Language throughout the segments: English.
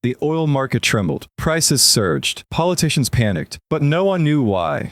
The oil market trembled, prices surged, politicians panicked, but no one knew why.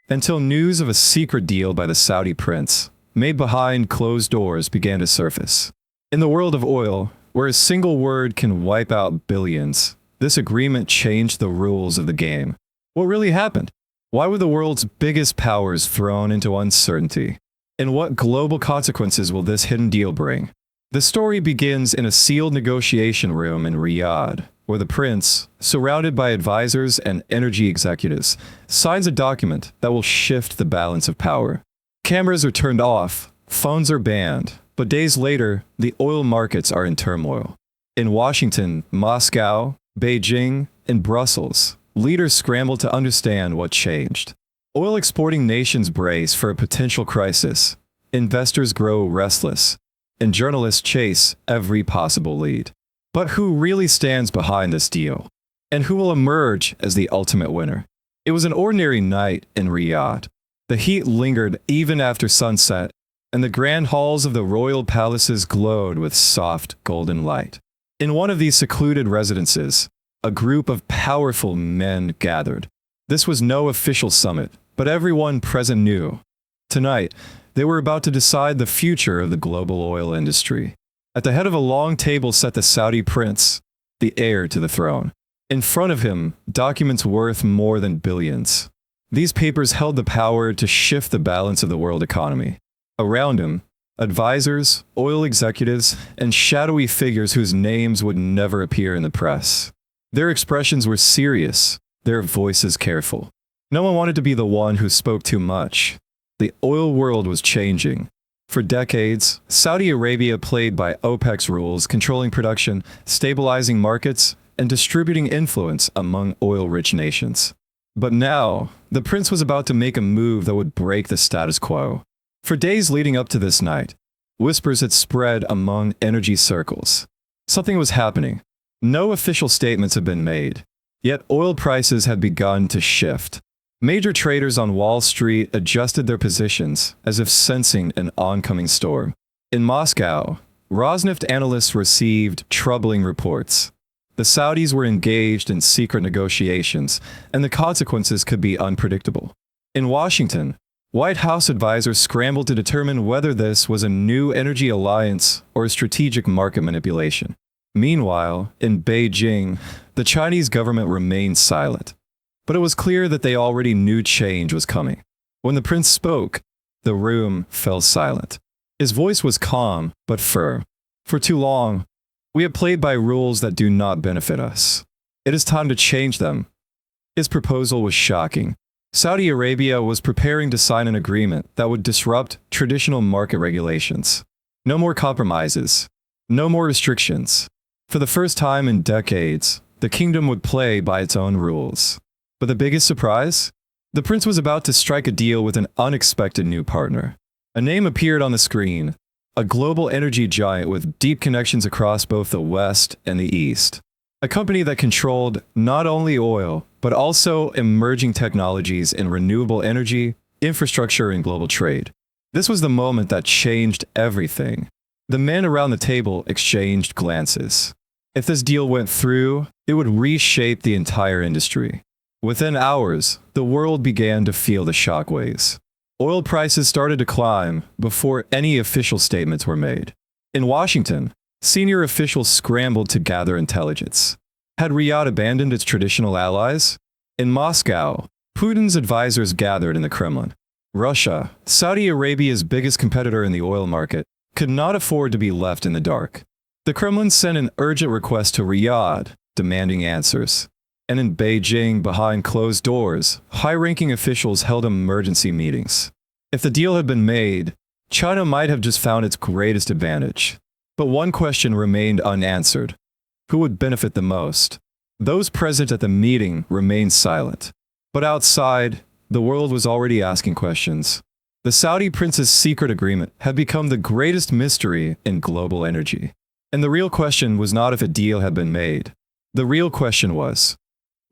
Until news of a secret deal by the Saudi prince, made behind closed doors, began to surface. In the world of oil, where a single word can wipe out billions, this agreement changed the rules of the game. What really happened? Why were the world's biggest powers thrown into uncertainty? And what global consequences will this hidden deal bring? The story begins in a sealed negotiation room in Riyadh, where the prince, surrounded by advisors and energy executives, signs a document that will shift the balance of power. Cameras are turned off, phones are banned, but days later, the oil markets are in turmoil. In Washington, Moscow, Beijing, and Brussels, leaders scramble to understand what changed. Oil exporting nations brace for a potential crisis, investors grow restless, and journalists chase every possible lead. But who really stands behind this deal? And who will emerge as the ultimate winner? It was an ordinary night in Riyadh. The heat lingered even after sunset, and the grand halls of the royal palaces glowed with soft golden light. In one of these secluded residences, a group of powerful men gathered. This was no official summit, but everyone present knew. Tonight, they were about to decide the future of the global oil industry. At the head of a long table sat the Saudi prince, the heir to the throne. In front of him, documents worth more than billions. These papers held the power to shift the balance of the world economy. Around him, advisors, oil executives, and shadowy figures whose names would never appear in the press. Their expressions were serious, their voices careful. No one wanted to be the one who spoke too much. The oil world was changing. For decades, Saudi Arabia played by OPEC's rules, controlling production, stabilizing markets, and distributing influence among oil-rich nations. But now, the prince was about to make a move that would break the status quo. For days leading up to this night, whispers had spread among energy circles. Something was happening. No official statements had been made, yet oil prices had begun to shift. Major traders on Wall Street adjusted their positions as if sensing an oncoming storm. In Moscow, Rosneft analysts received troubling reports. The Saudis were engaged in secret negotiations, and the consequences could be unpredictable. In Washington, White House advisors scrambled to determine whether this was a new energy alliance or a strategic market manipulation. Meanwhile, in Beijing, the Chinese government remained silent. But it was clear that they already knew change was coming. When the prince spoke, the room fell silent. His voice was calm, but firm. For too long, we have played by rules that do not benefit us. It is time to change them. His proposal was shocking. Saudi Arabia was preparing to sign an agreement that would disrupt traditional market regulations. No more compromises. No more restrictions. For the first time in decades, the kingdom would play by its own rules. But the biggest surprise? The prince was about to strike a deal with an unexpected new partner. A name appeared on the screen, a global energy giant with deep connections across both the West and the East. A company that controlled not only oil, but also emerging technologies in renewable energy, infrastructure, and global trade. This was the moment that changed everything. The men around the table exchanged glances. If this deal went through, it would reshape the entire industry. Within hours, the world began to feel the shockwaves. Oil prices started to climb before any official statements were made. In Washington, senior officials scrambled to gather intelligence. Had Riyadh abandoned its traditional allies? In Moscow, Putin's advisors gathered in the Kremlin. Russia, Saudi Arabia's biggest competitor in the oil market, could not afford to be left in the dark. The Kremlin sent an urgent request to Riyadh, demanding answers. And in Beijing, behind closed doors, high-ranking officials held emergency meetings. If the deal had been made, China might have just found its greatest advantage. But one question remained unanswered. Who would benefit the most? Those present at the meeting remained silent. But outside, the world was already asking questions. The Saudi prince's secret agreement had become the greatest mystery in global energy. And the real question was not if a deal had been made. The real question was,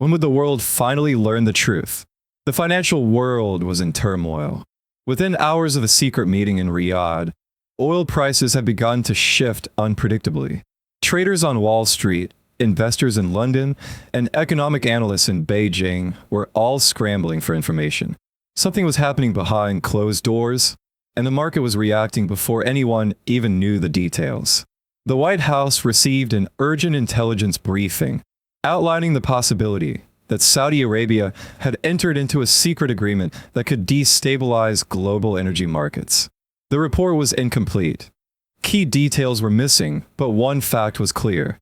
when would the world finally learn the truth? The financial world was in turmoil. Within hours of the secret meeting in Riyadh, oil prices had begun to shift unpredictably. Traders on Wall Street, investors in London, and economic analysts in Beijing were all scrambling for information. Something was happening behind closed doors, and the market was reacting before anyone even knew the details. The White House received an urgent intelligence briefing, outlining the possibility that Saudi Arabia had entered into a secret agreement that could destabilize global energy markets. The report was incomplete. Key details were missing, but one fact was clear.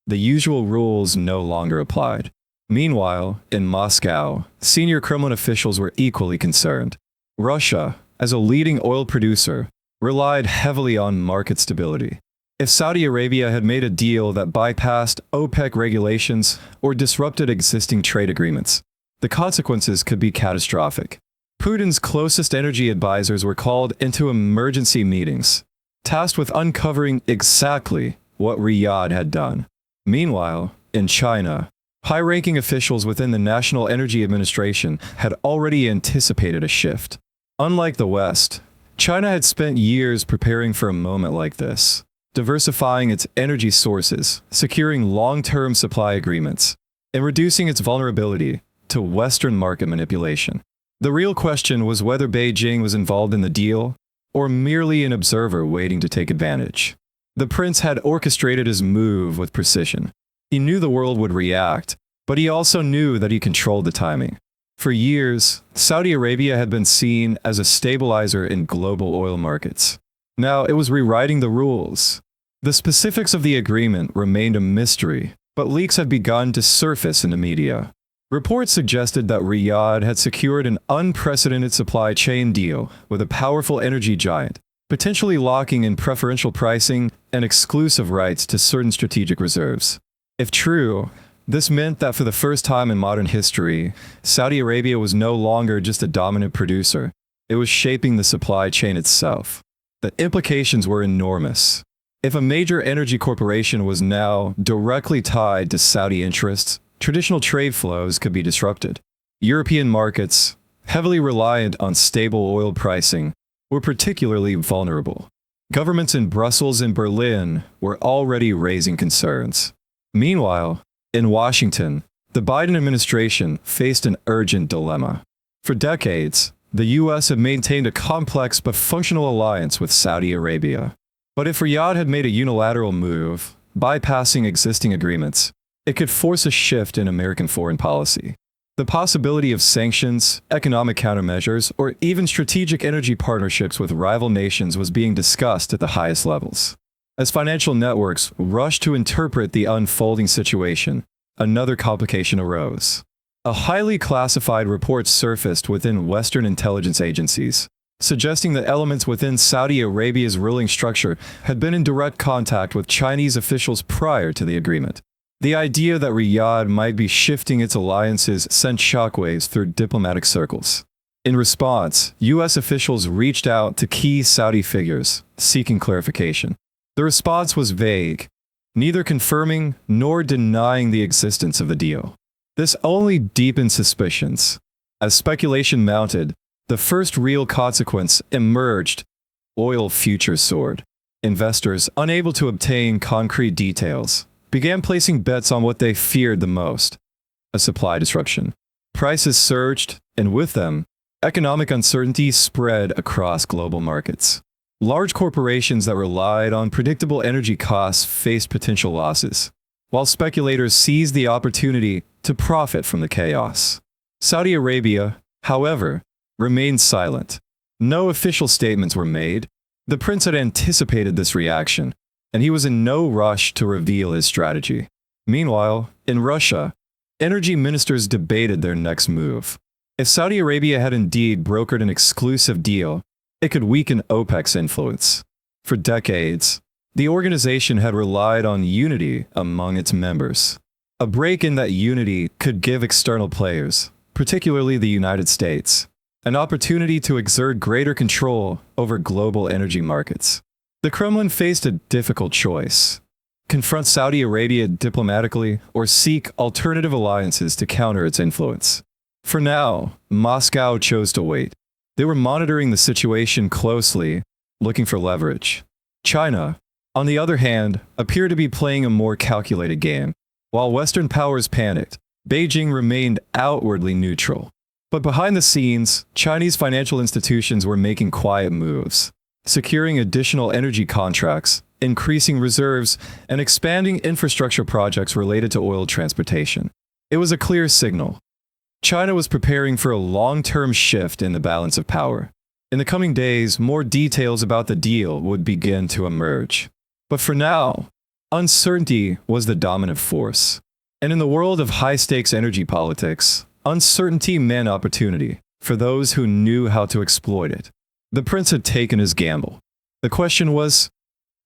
The usual rules no longer applied. Meanwhile, in Moscow, senior Kremlin officials were equally concerned. Russia, as a leading oil producer, relied heavily on market stability. If Saudi Arabia had made a deal that bypassed OPEC regulations or disrupted existing trade agreements, the consequences could be catastrophic. Putin's closest energy advisors were called into emergency meetings, tasked with uncovering exactly what Riyadh had done. Meanwhile, in China, high-ranking officials within the National Energy Administration had already anticipated a shift. Unlike the West, China had spent years preparing for a moment like this, diversifying its energy sources, securing long-term supply agreements, and reducing its vulnerability to Western market manipulation. The real question was whether Beijing was involved in the deal or merely an observer waiting to take advantage. The prince had orchestrated his move with precision. He knew the world would react, but he also knew that he controlled the timing. For years, Saudi Arabia had been seen as a stabilizer in global oil markets. Now it was rewriting the rules. The specifics of the agreement remained a mystery, but leaks had begun to surface in the media. Reports suggested that Riyadh had secured an unprecedented supply chain deal with a powerful energy giant, potentially locking in preferential pricing and exclusive rights to certain strategic reserves. If true, this meant that for the first time in modern history, Saudi Arabia was no longer just a dominant producer. It was shaping the supply chain itself. The implications were enormous. If a major energy corporation was now directly tied to Saudi interests, traditional trade flows could be disrupted. European markets, heavily reliant on stable oil pricing, were particularly vulnerable. Governments in Brussels and Berlin were already raising concerns. Meanwhile, in Washington, the Biden administration faced an urgent dilemma. For decades, the U.S. had maintained a complex but functional alliance with Saudi Arabia. But if Riyadh had made a unilateral move, bypassing existing agreements, it could force a shift in American foreign policy. The possibility of sanctions, economic countermeasures, or even strategic energy partnerships with rival nations was being discussed at the highest levels. As financial networks rushed to interpret the unfolding situation, another complication arose. A highly classified report surfaced within Western intelligence agencies, suggesting that elements within Saudi Arabia's ruling structure had been in direct contact with Chinese officials prior to the agreement. The idea that Riyadh might be shifting its alliances sent shockwaves through diplomatic circles. In response, U.S. officials reached out to key Saudi figures, seeking clarification. The response was vague, neither confirming nor denying the existence of the deal. This only deepened suspicions. As speculation mounted, the first real consequence emerged: oil futures soared. Investors, unable to obtain concrete details, began placing bets on what they feared the most: a supply disruption. Prices surged, and with them, economic uncertainty spread across global markets. Large corporations that relied on predictable energy costs faced potential losses, while speculators seized the opportunity to profit from the chaos. Saudi Arabia, however, remained silent. No official statements were made. The prince had anticipated this reaction, and he was in no rush to reveal his strategy. Meanwhile, in Russia, energy ministers debated their next move. If Saudi Arabia had indeed brokered an exclusive deal, it could weaken OPEC's influence. For decades, the organization had relied on unity among its members. A break in that unity could give external players, particularly the United States, an opportunity to exert greater control over global energy markets. The Kremlin faced a difficult choice: confront Saudi Arabia diplomatically or seek alternative alliances to counter its influence. For now, Moscow chose to wait. They were monitoring the situation closely, looking for leverage. China, on the other hand, appeared to be playing a more calculated game. While Western powers panicked, Beijing remained outwardly neutral. But behind the scenes, Chinese financial institutions were making quiet moves, securing additional energy contracts, increasing reserves, and expanding infrastructure projects related to oil transportation. It was a clear signal. China was preparing for a long-term shift in the balance of power. In the coming days, more details about the deal would begin to emerge. But for now, uncertainty was the dominant force. And in the world of high-stakes energy politics, uncertainty meant opportunity for those who knew how to exploit it. The prince had taken his gamble. The question was,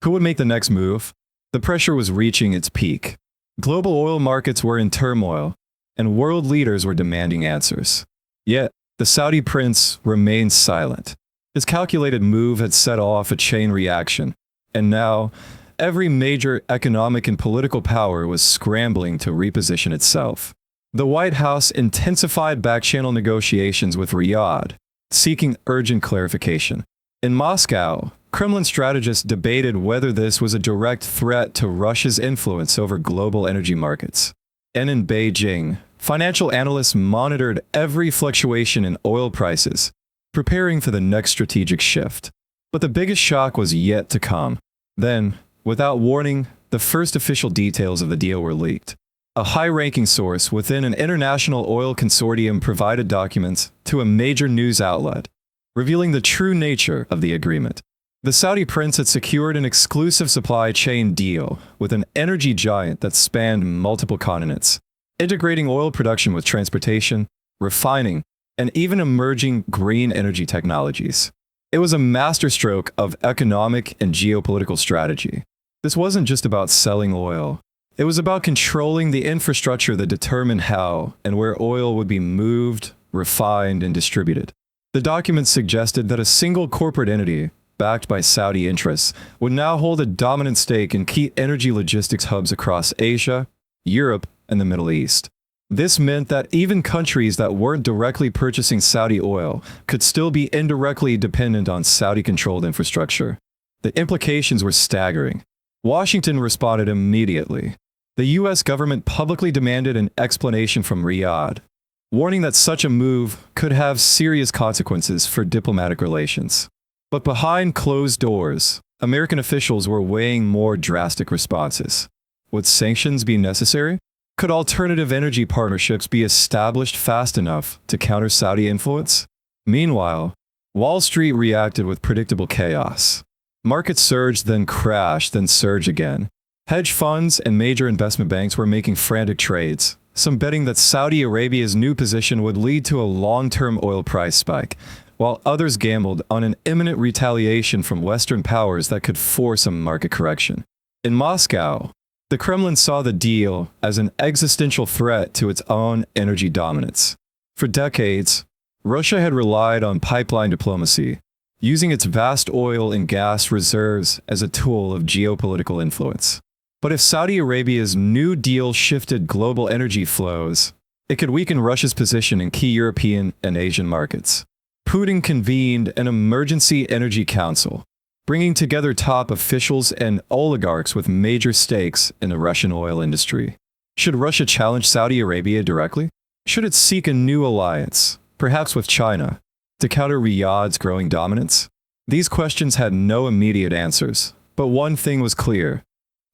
who would make the next move? The pressure was reaching its peak. Global oil markets were in turmoil, and world leaders were demanding answers. Yet, the Saudi prince remained silent. His calculated move had set off a chain reaction, and now, every major economic and political power was scrambling to reposition itself. The White House intensified back-channel negotiations with Riyadh, seeking urgent clarification. In Moscow, Kremlin strategists debated whether this was a direct threat to Russia's influence over global energy markets. And in Beijing, financial analysts monitored every fluctuation in oil prices, preparing for the next strategic shift. But the biggest shock was yet to come. Then, without warning, the first official details of the deal were leaked. A high-ranking source within an international oil consortium provided documents to a major news outlet, revealing the true nature of the agreement. The Saudi prince had secured an exclusive supply chain deal with an energy giant that spanned multiple continents, integrating oil production with transportation, refining, and even emerging green energy technologies. It was a masterstroke of economic and geopolitical strategy. This wasn't just about selling oil. It was about controlling the infrastructure that determined how and where oil would be moved, refined, and distributed. The documents suggested that a single corporate entity, backed by Saudi interests, would now hold a dominant stake in key energy logistics hubs across Asia, Europe, and the Middle East. This meant that even countries that weren't directly purchasing Saudi oil could still be indirectly dependent on Saudi-controlled infrastructure. The implications were staggering. Washington responded immediately. The U.S. government publicly demanded an explanation from Riyadh, warning that such a move could have serious consequences for diplomatic relations. But behind closed doors, American officials were weighing more drastic responses. Would sanctions be necessary? Could alternative energy partnerships be established fast enough to counter Saudi influence? Meanwhile, Wall Street reacted with predictable chaos. Markets surged, then crashed, then surged again. Hedge funds and major investment banks were making frantic trades, some betting that Saudi Arabia's new position would lead to a long-term oil price spike, while others gambled on an imminent retaliation from Western powers that could force a market correction. In Moscow, the Kremlin saw the deal as an existential threat to its own energy dominance. For decades, Russia had relied on pipeline diplomacy, using its vast oil and gas reserves as a tool of geopolitical influence. But if Saudi Arabia's new deal shifted global energy flows, it could weaken Russia's position in key European and Asian markets. Putin convened an emergency energy council, bringing together top officials and oligarchs with major stakes in the Russian oil industry. Should Russia challenge Saudi Arabia directly? Should it seek a new alliance, perhaps with China, to counter Riyadh's growing dominance? These questions had no immediate answers, but one thing was clear.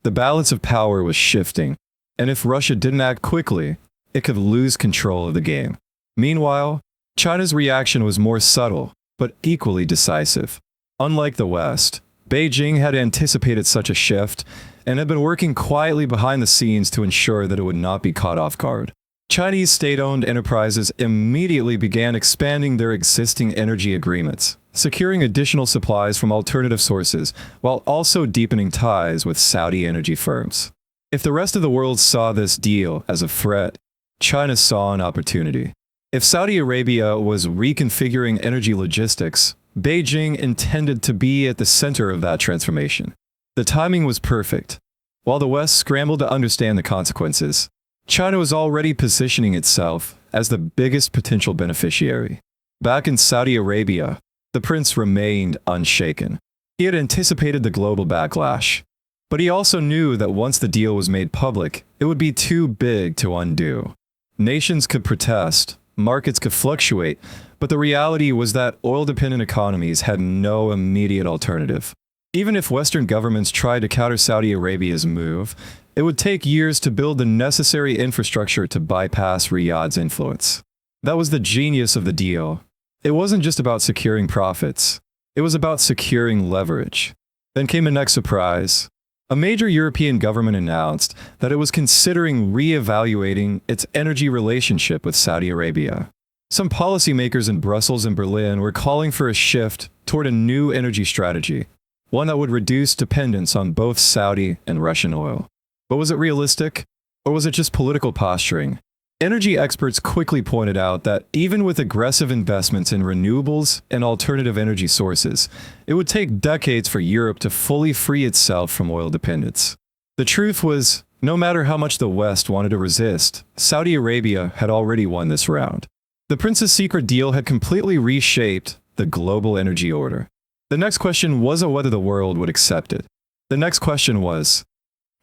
The balance of power was shifting, and if Russia didn't act quickly, it could lose control of the game. Meanwhile, China's reaction was more subtle, but equally decisive. Unlike the West, Beijing had anticipated such a shift and had been working quietly behind the scenes to ensure that it would not be caught off guard. Chinese state-owned enterprises immediately began expanding their existing energy agreements, securing additional supplies from alternative sources, while also deepening ties with Saudi energy firms. If the rest of the world saw this deal as a threat, China saw an opportunity. If Saudi Arabia was reconfiguring energy logistics, Beijing intended to be at the center of that transformation. The timing was perfect. While the West scrambled to understand the consequences, China was already positioning itself as the biggest potential beneficiary. Back in Saudi Arabia, the prince remained unshaken. He had anticipated the global backlash. But he also knew that once the deal was made public, it would be too big to undo. Nations could protest, markets could fluctuate, but the reality was that oil-dependent economies had no immediate alternative. Even if Western governments tried to counter Saudi Arabia's move, it would take years to build the necessary infrastructure to bypass Riyadh's influence. That was the genius of the deal. It wasn't just about securing profits. It was about securing leverage. Then came the next surprise. A major European government announced that it was considering re-evaluating its energy relationship with Saudi Arabia. Some policymakers in Brussels and Berlin were calling for a shift toward a new energy strategy, one that would reduce dependence on both Saudi and Russian oil. But was it realistic? Or was it just political posturing? Energy experts quickly pointed out that even with aggressive investments in renewables and alternative energy sources, it would take decades for Europe to fully free itself from oil dependence. The truth was, no matter how much the West wanted to resist, Saudi Arabia had already won this round. The Prince's secret deal had completely reshaped the global energy order. The next question wasn't whether the world would accept it. The next question was,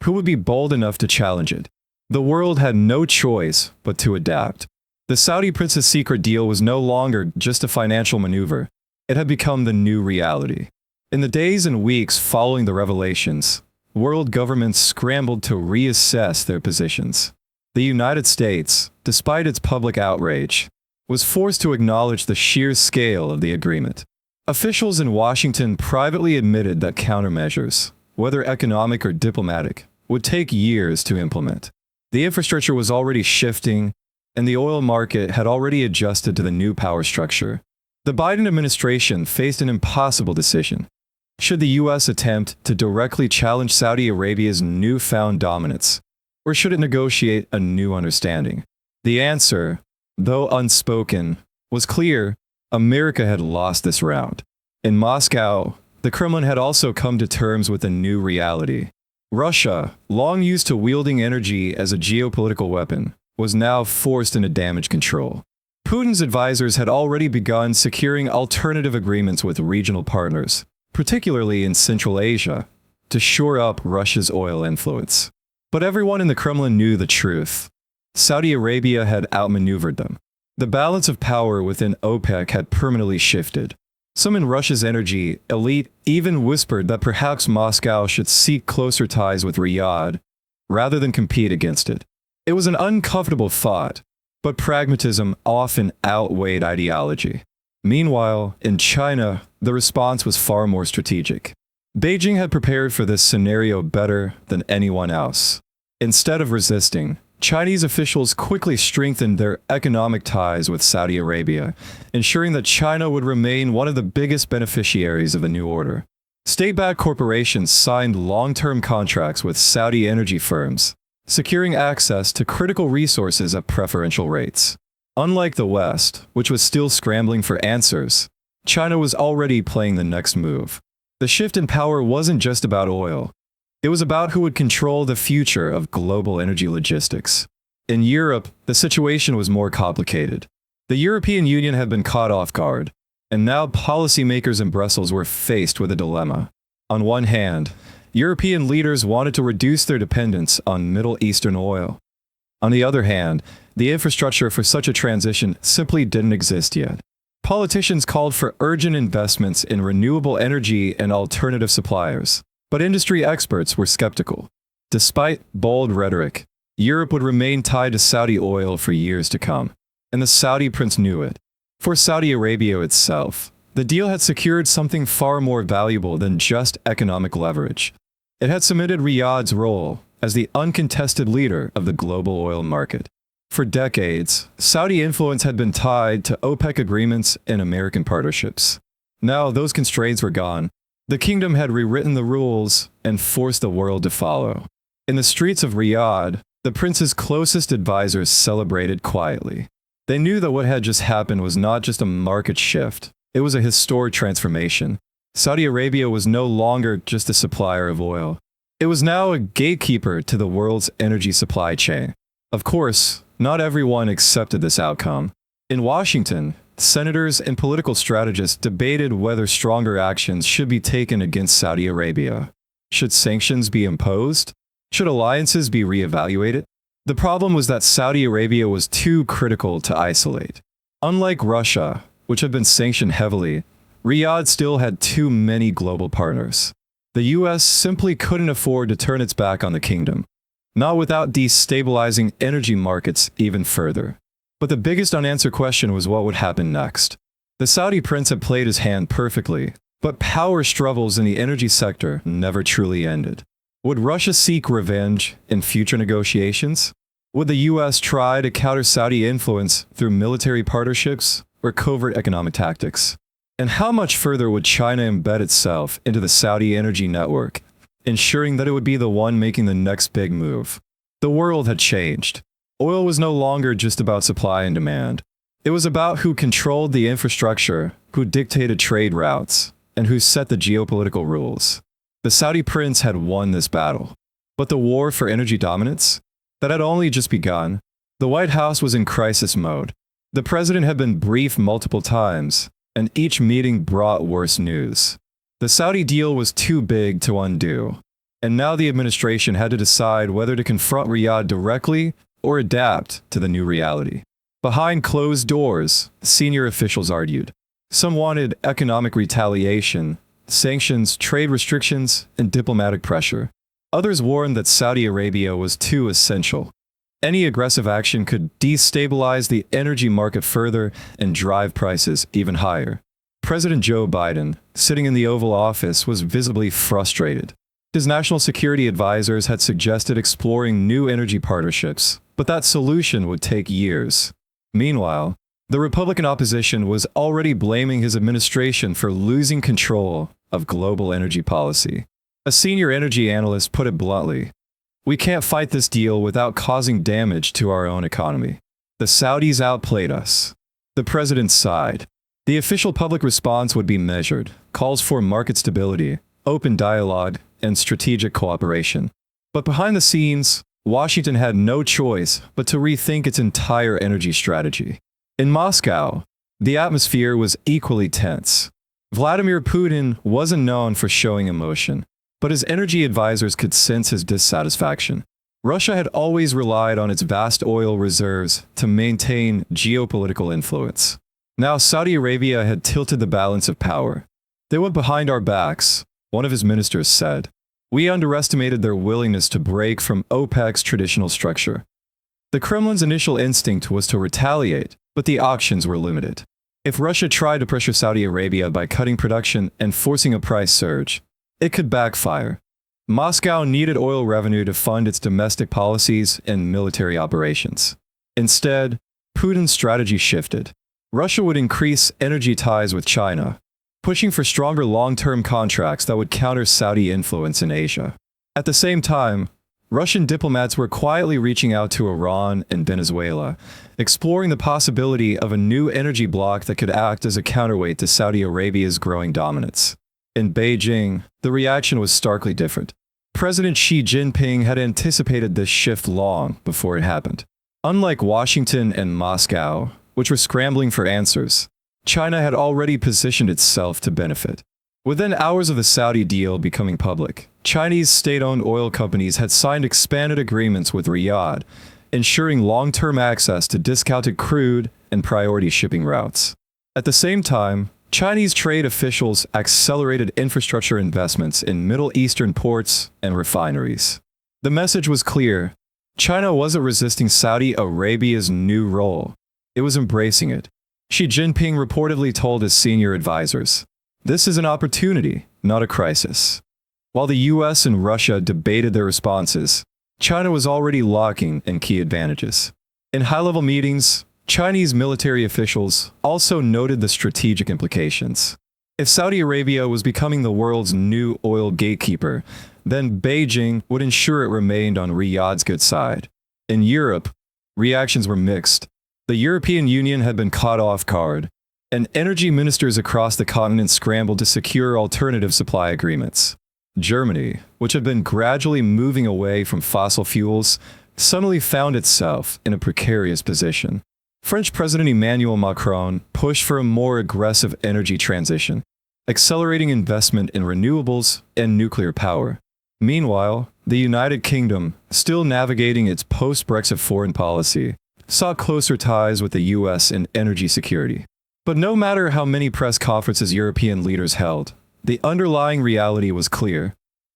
who would be bold enough to challenge it? The world had no choice but to adapt. The Saudi Prince's secret deal was no longer just a financial maneuver. It had become the new reality. In the days and weeks following the revelations, world governments scrambled to reassess their positions. The United States, despite its public outrage, was forced to acknowledge the sheer scale of the agreement. Officials in Washington privately admitted that countermeasures, whether economic or diplomatic, would take years to implement. The infrastructure was already shifting, and the oil market had already adjusted to the new power structure. The Biden administration faced an impossible decision. Should the U.S. attempt to directly challenge Saudi Arabia's newfound dominance, or should it negotiate a new understanding? The answer, though unspoken, was clear. America had lost this round. In Moscow, the Kremlin had also come to terms with a new reality. Russia, long used to wielding energy as a geopolitical weapon, was now forced into damage control. Putin's advisors had already begun securing alternative agreements with regional partners, particularly in Central Asia, to shore up Russia's oil influence. But everyone in the Kremlin knew the truth. Saudi Arabia had outmaneuvered them. The balance of power within OPEC had permanently shifted. Some in Russia's energy elite even whispered that perhaps Moscow should seek closer ties with Riyadh, rather than compete against it. It was an uncomfortable thought, but pragmatism often outweighed ideology. Meanwhile, in China, the response was far more strategic. Beijing had prepared for this scenario better than anyone else. Instead of resisting, Chinese officials quickly strengthened their economic ties with Saudi Arabia, ensuring that China would remain one of the biggest beneficiaries of the new order. State-backed corporations signed long-term contracts with Saudi energy firms, securing access to critical resources at preferential rates. Unlike the West, which was still scrambling for answers, China was already playing the next move. The shift in power wasn't just about oil. It was about who would control the future of global energy logistics. In Europe, the situation was more complicated. The European Union had been caught off guard, and now policymakers in Brussels were faced with a dilemma. On one hand, European leaders wanted to reduce their dependence on Middle Eastern oil. On the other hand, the infrastructure for such a transition simply didn't exist yet. Politicians called for urgent investments in renewable energy and alternative suppliers. But industry experts were skeptical. Despite bold rhetoric, Europe would remain tied to Saudi oil for years to come, and the Saudi prince knew it. For Saudi Arabia itself, the deal had secured something far more valuable than just economic leverage. It had cemented Riyadh's role as the uncontested leader of the global oil market. For decades, Saudi influence had been tied to OPEC agreements and American partnerships. Now those constraints were gone. The kingdom had rewritten the rules and forced the world to follow. In the streets of Riyadh, the prince's closest advisors celebrated quietly. They knew that what had just happened was not just a market shift, it was a historic transformation. Saudi Arabia was no longer just a supplier of oil. It was now a gatekeeper to the world's energy supply chain. Of course, not everyone accepted this outcome. In Washington, senators and political strategists debated whether stronger actions should be taken against Saudi Arabia. Should sanctions be imposed? Should alliances be reevaluated? The problem was that Saudi Arabia was too critical to isolate. Unlike Russia, which had been sanctioned heavily, Riyadh still had too many global partners. The US simply couldn't afford to turn its back on the kingdom, not without destabilizing energy markets even further. But the biggest unanswered question was what would happen next. The Saudi prince had played his hand perfectly, but power struggles in the energy sector never truly ended. Would Russia seek revenge in future negotiations? Would the US try to counter Saudi influence through military partnerships or covert economic tactics? And how much further would China embed itself into the Saudi energy network, ensuring that it would be the one making the next big move? The world had changed. Oil was no longer just about supply and demand. It was about who controlled the infrastructure, who dictated trade routes, and who set the geopolitical rules. The Saudi prince had won this battle. But the war for energy dominance? That had only just begun. The White House was in crisis mode. The president had been briefed multiple times, and each meeting brought worse news. The Saudi deal was too big to undo, and now the administration had to decide whether to confront Riyadh directly or adapt to the new reality. Behind closed doors, senior officials argued. Some wanted economic retaliation, sanctions, trade restrictions, and diplomatic pressure. Others warned that Saudi Arabia was too essential. Any aggressive action could destabilize the energy market further and drive prices even higher. President Joe Biden, sitting in the Oval Office, was visibly frustrated. His national security advisors had suggested exploring new energy partnerships, but that solution would take years. Meanwhile, the Republican opposition was already blaming his administration for losing control of global energy policy. A senior energy analyst put it bluntly, "We can't fight this deal without causing damage to our own economy. The Saudis outplayed us." The president sighed. The official public response would be measured, calls for market stability, open dialogue, and strategic cooperation. But behind the scenes, Washington had no choice but to rethink its entire energy strategy. In Moscow, the atmosphere was equally tense. Vladimir Putin wasn't known for showing emotion, but his energy advisors could sense his dissatisfaction. Russia had always relied on its vast oil reserves to maintain geopolitical influence. Now Saudi Arabia had tilted the balance of power. "They went behind our backs," one of his ministers said. "We underestimated their willingness to break from OPEC's traditional structure." The Kremlin's initial instinct was to retaliate, but the options were limited. If Russia tried to pressure Saudi Arabia by cutting production and forcing a price surge, it could backfire. Moscow needed oil revenue to fund its domestic policies and military operations. Instead, Putin's strategy shifted. Russia would increase energy ties with China, pushing for stronger long-term contracts that would counter Saudi influence in Asia. At the same time, Russian diplomats were quietly reaching out to Iran and Venezuela, exploring the possibility of a new energy bloc that could act as a counterweight to Saudi Arabia's growing dominance. In Beijing, the reaction was starkly different. President Xi Jinping had anticipated this shift long before it happened. Unlike Washington and Moscow, which were scrambling for answers, China had already positioned itself to benefit. Within hours of the Saudi deal becoming public, Chinese state-owned oil companies had signed expanded agreements with Riyadh, ensuring long-term access to discounted crude and priority shipping routes. At the same time, Chinese trade officials accelerated infrastructure investments in Middle Eastern ports and refineries. The message was clear. China wasn't resisting Saudi Arabia's new role. It was embracing it. Xi Jinping reportedly told his senior advisors, "This is an opportunity, not a crisis." While the US and Russia debated their responses, China was already locking in key advantages. In high-level meetings, Chinese military officials also noted the strategic implications. If Saudi Arabia was becoming the world's new oil gatekeeper, then Beijing would ensure it remained on Riyadh's good side. In Europe, reactions were mixed. The European Union had been caught off guard, and energy ministers across the continent scrambled to secure alternative supply agreements. Germany, which had been gradually moving away from fossil fuels, suddenly found itself in a precarious position. French President Emmanuel Macron pushed for a more aggressive energy transition, accelerating investment in renewables and nuclear power. Meanwhile, the United Kingdom, still navigating its post-Brexit foreign policy, sought closer ties with the US in energy security. But no matter how many press conferences European leaders held, the underlying reality was clear.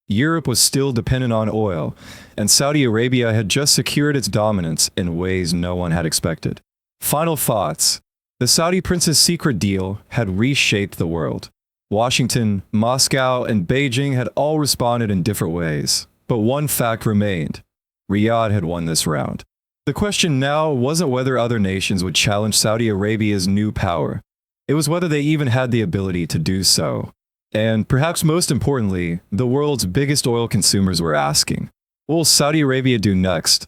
Europe was still dependent on oil, and Saudi Arabia had just secured its dominance in ways no one had expected. Final thoughts. The Saudi prince's secret deal had reshaped the world. Washington, Moscow, and Beijing had all responded in different ways, but one fact remained. Riyadh had won this round. The question now wasn't whether other nations would challenge Saudi Arabia's new power. It was whether they even had the ability to do so. And perhaps most importantly, the world's biggest oil consumers were asking, what will Saudi Arabia do next?